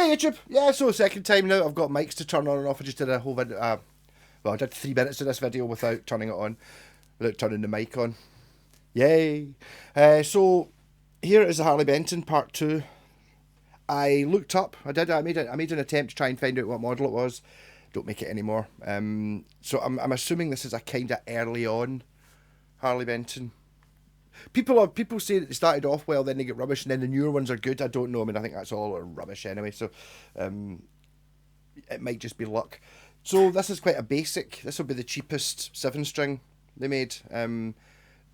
Hey YouTube! Yeah, so second time now I've got mics to turn on and off. I just did a whole video, well I did 3 minutes of this video without turning it on, without turning the mic on. Yay! So here is the Harley Benton part 2. I looked up, I made an attempt to try and find out what model it was. Don't make it anymore. So I'm assuming this is a kind of early on Harley Benton. People say that they started off well, then they get rubbish, and then the newer ones are good. I don't know. I mean, I think that's all rubbish anyway. So, it might just be luck. So this is quite a basic. This will be the cheapest 7-string they made.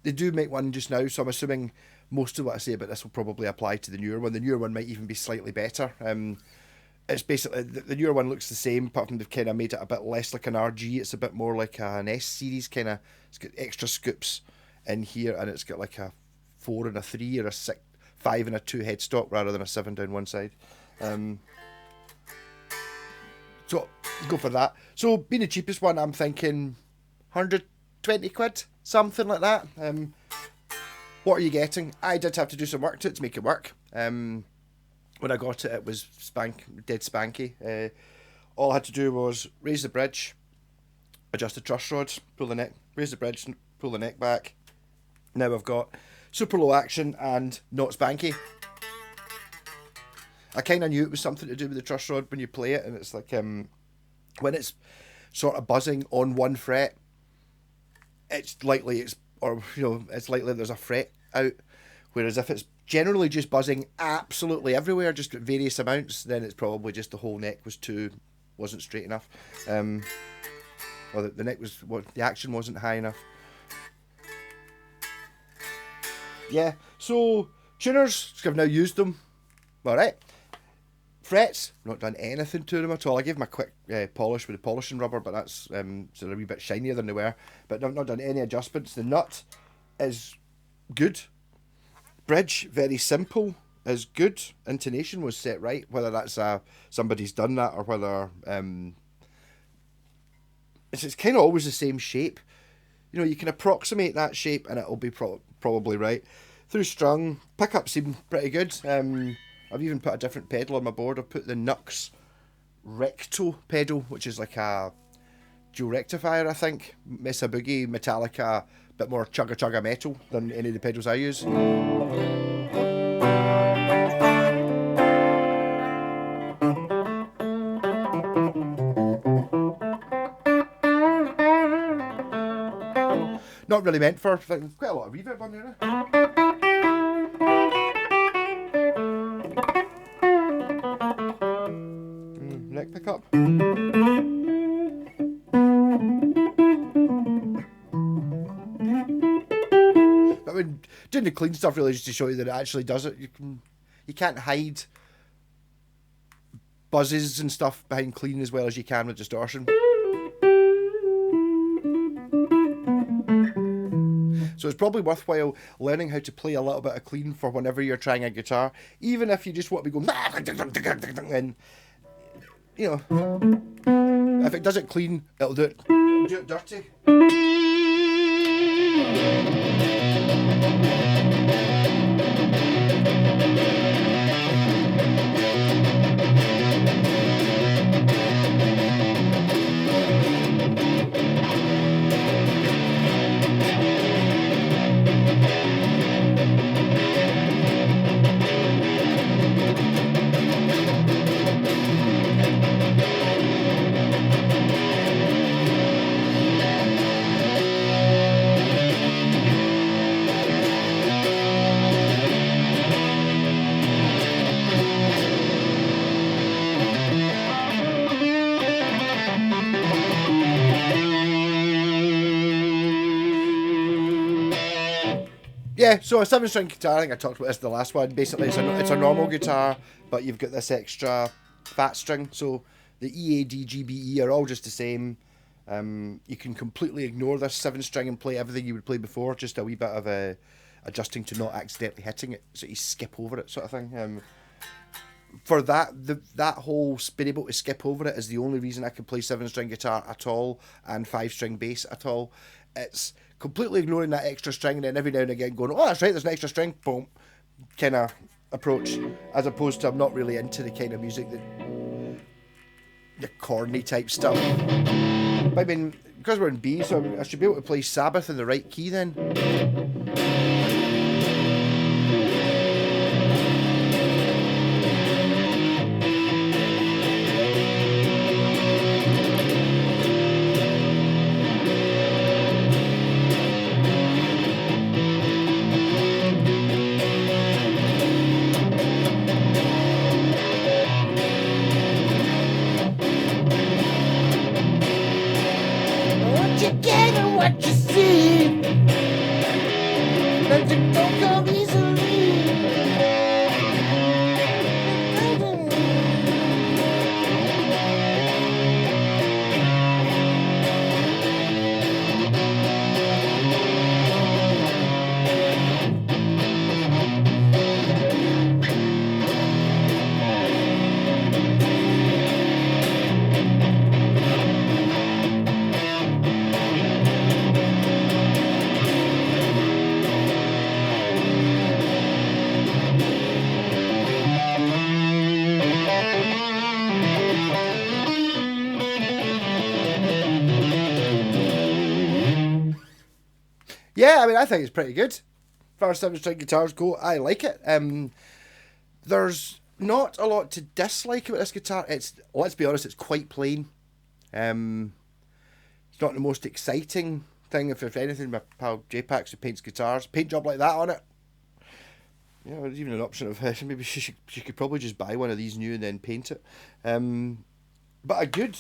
They do make one just now, so I'm assuming most of what I say about this will probably apply to the newer one. The newer one might even be slightly better. It's basically the newer one looks the same, apart from they've kind of made it a bit less like an RG. It's a bit more like an S series kind of. It's got extra scoops in here, and it's got like a 4 and a 3 or a 6, 5 and a 2 headstock rather than a 7 down one side. So go for that. So being the cheapest one, I'm thinking 120 quid, something like that. What are you getting? I did have to do some work to it to make it work. When I got it, it was dead spanky. All I had to do was raise the bridge, adjust the truss rod, pull the neck, raise the bridge, pull the neck back. Now I've got super low action and not spanky. I kind of knew it was something to do with the truss rod when you play it, and it's like when it's sort of buzzing on one fret, it's likely it's likely there's a fret out. Whereas if it's generally just buzzing absolutely everywhere, just at various amounts, then it's probably just the whole neck wasn't straight enough. Or the neck was, the action wasn't high enough. Yeah, so tuners, I've now used them. Alright. Frets, not done anything to them at all. I gave them a quick polish with the polishing rubber, but that's so they're a wee bit shinier than they were. But I've not done any adjustments. The nut is good. Bridge, very simple, is good. Intonation was set right, whether that's somebody's done that or whether it's kind of always the same shape. You know, you can approximate that shape and it'll be probably right. Through strung, pickup seemed pretty good. I've even put a different pedal on my board. I've put the Nux Recto pedal, which is like a dual rectifier, I think. Mesa Boogie, Metallica, bit more chugga metal than any of the pedals I use. Not really meant for, quite a lot of reverb on there. Neck pickup. I mean, doing the clean stuff really just to show you that it actually does it. You can't hide buzzes and stuff behind clean as well as you can with distortion. So it's probably worthwhile learning how to play a little bit of clean for whenever you're trying a guitar, even if you just want to be going, and you know, if it does it clean, it'll do it dirty. Yeah, so a 7-string guitar, I think I talked about this in the last one. Basically, it's a normal guitar, but you've got this extra fat string. So the E, A, D, G, B, E are all just the same. You can completely ignore this 7-string and play everything you would play before. Just a wee bit of adjusting to not accidentally hitting it, so you skip over it, sort of thing. For that whole being able to skip over it is the only reason I can play 7-string guitar at all and 5-string bass at all. It's completely ignoring that extra string and then every now and again going, oh, that's right, there's an extra string, boom, kind of approach, as opposed to I'm not really into the kind of music that the corny type stuff. But I mean, because we're in B, so I should be able to play Sabbath in the right key then. What you get and what you see, but you don't come easily. Yeah, I mean, I think it's pretty good. Far as 7-string guitars go, I like it. There's not a lot to dislike about this guitar. It's, let's be honest, it's quite plain. It's not the most exciting thing. If anything, my pal J-Pax who paints guitars, paint job like that on it. Yeah, there's even an option of maybe she could probably just buy one of these new and then paint it. But a good,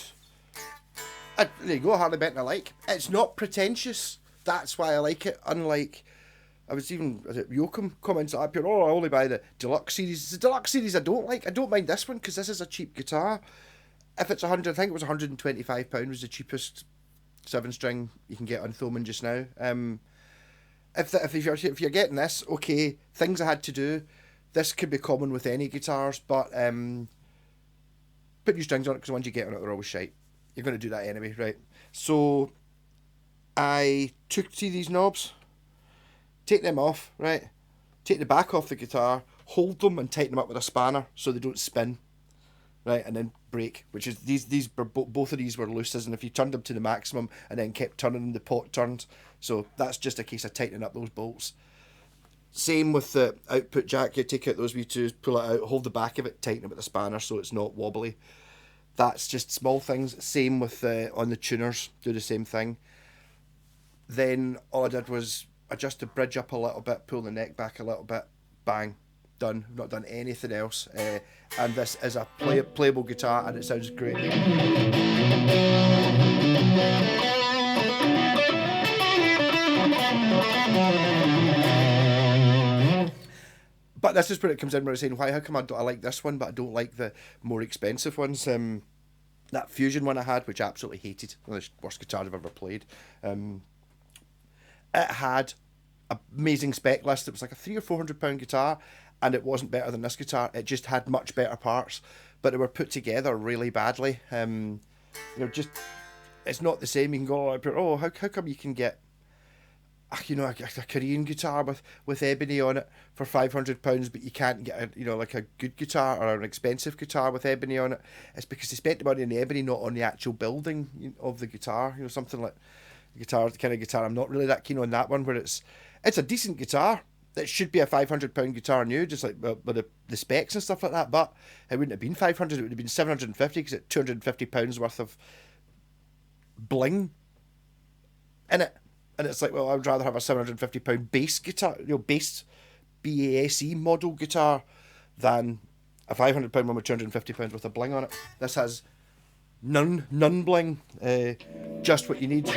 there you go, Harley Benton I like. It's not pretentious. That's why I like it. Unlike, was it Yoakum comments up here, oh, I only buy the deluxe series. It's the deluxe series I don't like. I don't mind this one because this is a cheap guitar. If it's 100, I think it was £125 was the cheapest 7-string you can get on Thomann just now. If you're getting this, okay, things I had to do. This could be common with any guitars, but put new strings on it because the ones you get on it, they're always shite. You're going to do that anyway, right? So I see these knobs, take them off, right? Take the back off the guitar, hold them and tighten them up with a spanner so they don't spin, right? And then break, which is both of these were looses, and if you turned them to the maximum and then kept turning them, the pot turned. So that's just a case of tightening up those bolts. Same with the output jack. You take out those wee twos, pull it out, hold the back of it, tighten it with a spanner so it's not wobbly. That's just small things. Same with on the tuners, do the same thing. Then all I did was adjust the bridge up a little bit, pull the neck back a little bit, bang, done. I've not done anything else. And this is a playable guitar and it sounds great. But this is where it comes in where I'm saying, how come I like this one but I don't like the more expensive ones. That Fusion one I had, which I absolutely hated, one of the worst guitars I've ever played. It had an amazing spec list. It was like a £300 or £400 guitar, and it wasn't better than this guitar. It just had much better parts, but they were put together really badly. Just it's not the same. You can go, oh, how come you can get a Korean guitar with ebony on it for £500, but you can't get a good guitar or an expensive guitar with ebony on it? It's because they spent the money on the ebony, not on the actual building of the guitar. Something like the kind of guitar. I'm not really that keen on that one, where it's a decent guitar. It should be a £500 guitar new, just like with the specs and stuff like that. But it wouldn't have been 500. It would have been 750 because it's £250 worth of bling in it. And it's like, well, I would rather have a £750 bass guitar, bass BASE model guitar, than a £500 one with £250 worth of bling on it. This has none bling, just what you need.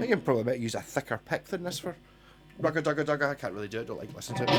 I can probably better use a thicker pick than this for Rugga Dugga Dugga. I can't really do it, don't like listening to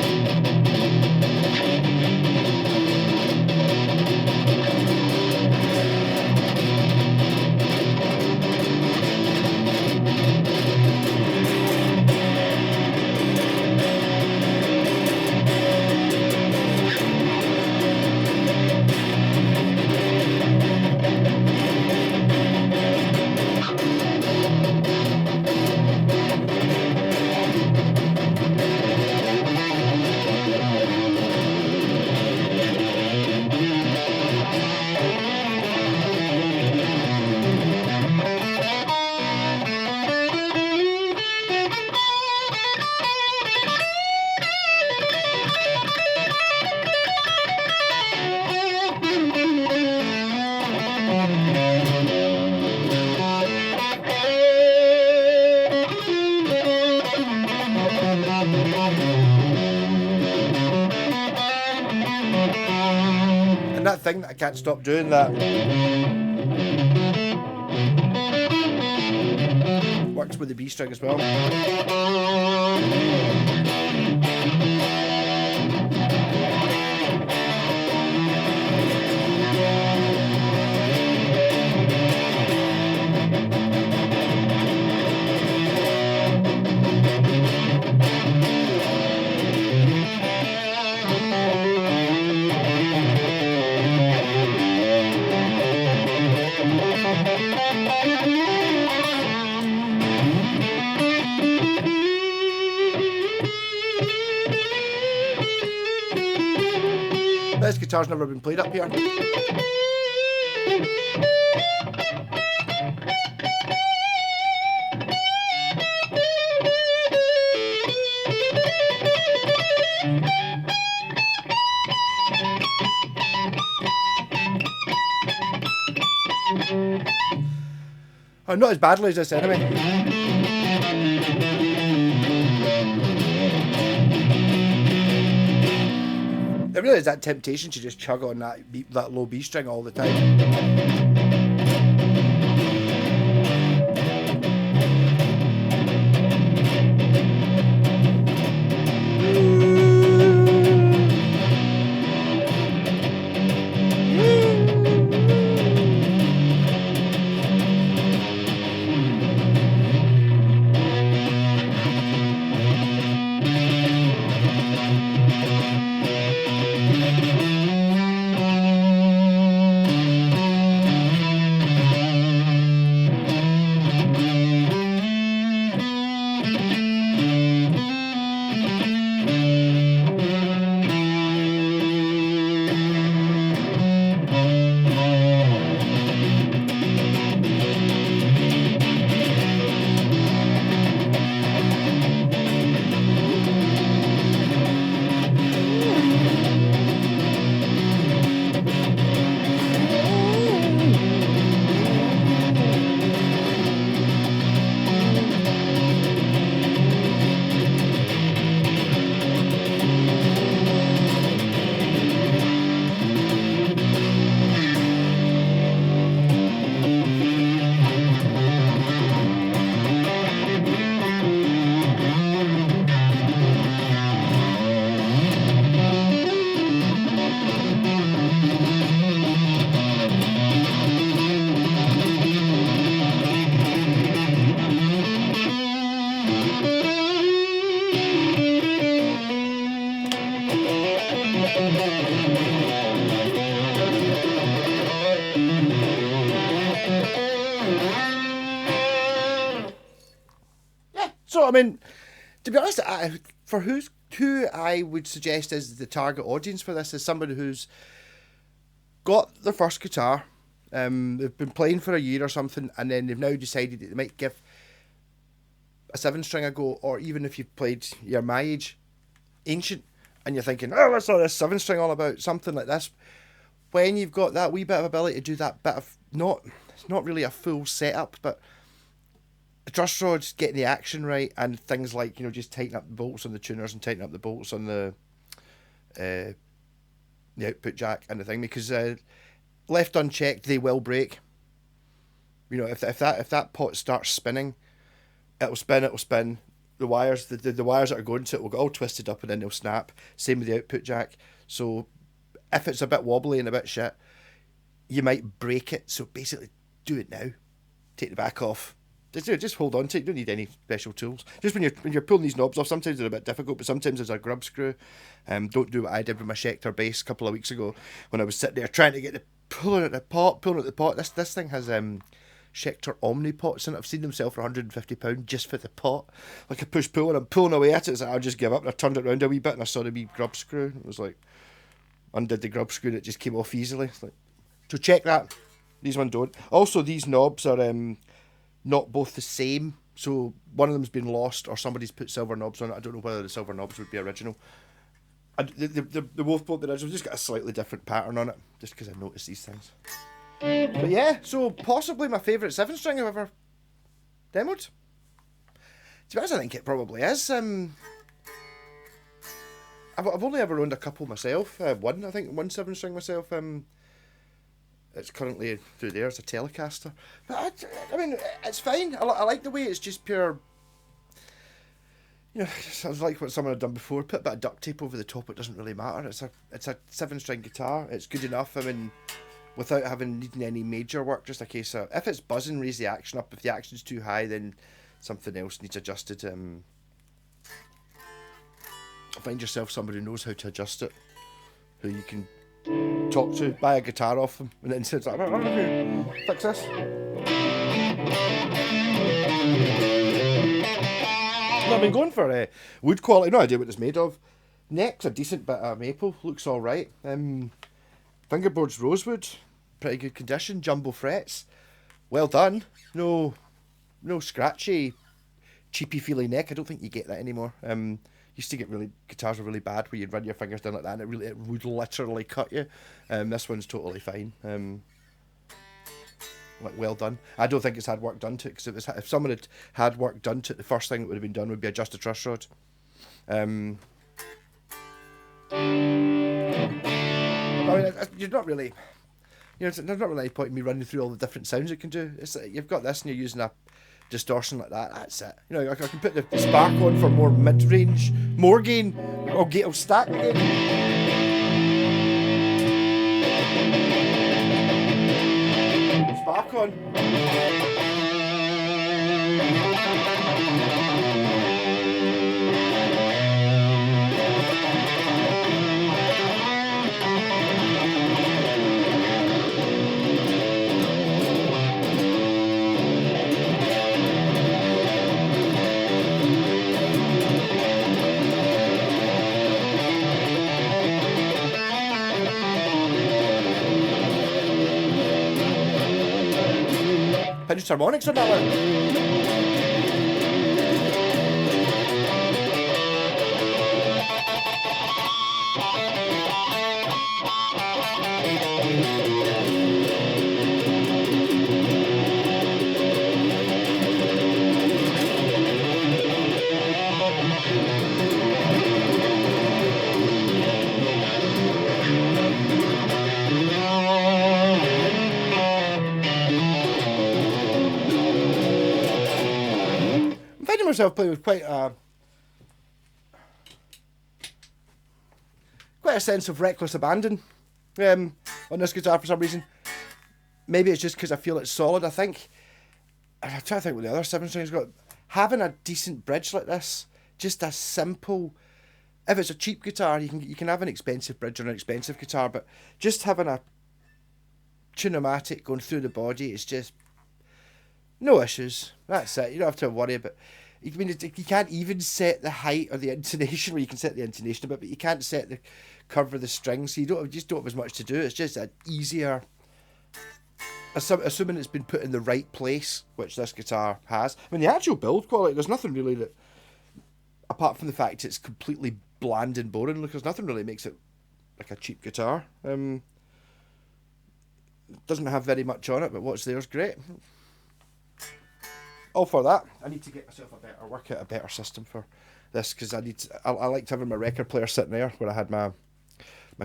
thing that I can't stop doing. That works with the B string as well. This guitar's never been played up here. Oh, not as badly as this anyway. There really is that temptation to just chug on that low B string all the time. So, I mean, to be honest, who I would suggest is the target audience for this is somebody who's got their first guitar, they've been playing for a year or something, and then they've now decided that they might give a 7-string a go, or even if you've played, you're my age, ancient, and you're thinking, oh, what's all this 7-string all about, something like this. When you've got that wee bit of ability to do that bit of, it's not really a full setup, but the truss rods, getting the action right, and things like, just tighten up the bolts on the tuners and tighten up the bolts on the output jack and the thing, because left unchecked, they will break. If that pot starts spinning, it'll spin. The wires, the wires that are going to it will get all twisted up and then they'll snap. Same with the output jack. So if it's a bit wobbly and a bit shit, you might break it. So basically, do it now. Take the back off. Just hold on to it. You don't need any special tools. Just when you're pulling these knobs off, sometimes they're a bit difficult, but sometimes there's a grub screw. Don't do what I did with my Schecter bass a couple of weeks ago when I was sitting there trying to get pulling at the pot. This thing has Schecter Omni pots in it. I've seen them sell for £150 just for the pot. Like a push-pull, and I'm pulling away at it. It's like, I'll just give up. And I turned it around a wee bit and I saw the wee grub screw. It was like, undid the grub screw and it just came off easily. It's like, so check that. These ones don't. Also, these knobs are not both the same. So one of them's been lost or somebody's put silver knobs on it. I don't know whether the silver knobs would be original. They're both the original. Just got a slightly different pattern on it, just because I noticed these things. But yeah, so possibly my favourite 7-string I've ever demoed. To be honest, I think it probably is. I've only ever owned a couple myself. One 7-string myself. It's currently through there as a Telecaster. But I mean, it's fine. I like the way it's just pure. Sounds like what someone had done before. Put a bit of duct tape over the top. It doesn't really matter. It's a 7-string guitar. It's good enough. I mean, without needing any major work. Just a case of if it's buzzing, raise the action up. If the action's too high, then something else needs adjusted. Find yourself somebody who knows how to adjust it, who you can talk to, buy a guitar off them, and then says, fix this. I've been going for wood quality, no idea what it's made of. Neck's a decent bit of maple, looks alright. Fingerboard's rosewood, pretty good condition, jumbo frets. Well done. No scratchy, cheapy feely neck. I don't think you get that anymore. Used to get guitars were really bad where you'd run your fingers down like that and it would literally cut you. This one's totally fine. Well done. I don't think it's had work done to it, because if someone had work done to it, the first thing that would have been done would be adjust a truss rod. I mean, you're not really, there's not really any point in me running through all the different sounds it can do. It's you've got this and you're using a distortion like that. That's it. I can put the spark on for more mid-range, more gain, or stack gain. Spark on. Pinched harmonics on that one. Myself playing with quite a sense of reckless abandon on this guitar for some reason. Maybe it's just because I feel it's solid. I think I'm trying to think what the other 7-strings got. Having a decent bridge like this, just a simple. If it's a cheap guitar, you can have an expensive bridge or an expensive guitar, but just having a tune-o-matic going through the body, it's just no issues. That's it. You don't have to worry about. I mean, you can't even set the height or the intonation, where you can set the intonation a bit, but you can't set the curve of the strings, so you just don't have as much to do. It's just an easier, assuming it's been put in the right place, which this guitar has. I mean, the actual build quality, there's nothing really that, apart from the fact it's completely bland and boring, there's nothing really makes it like a cheap guitar. It doesn't have very much on it, but what's there's great. All for that. I need to get myself work out a better system for this, because I liked having my record player sitting there where I had my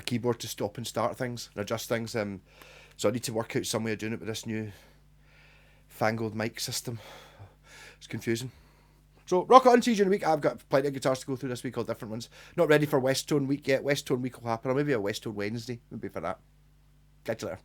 keyboard to stop and start things and adjust things. So I need to work out some way of doing it with this new fangled mic system. It's confusing. So rock on, see you during the week. I've got plenty of guitars to go through this week, all different ones. Not ready for West Tone week yet. West Tone week will happen, or maybe a West Tone Wednesday. Maybe for that. Catch you later.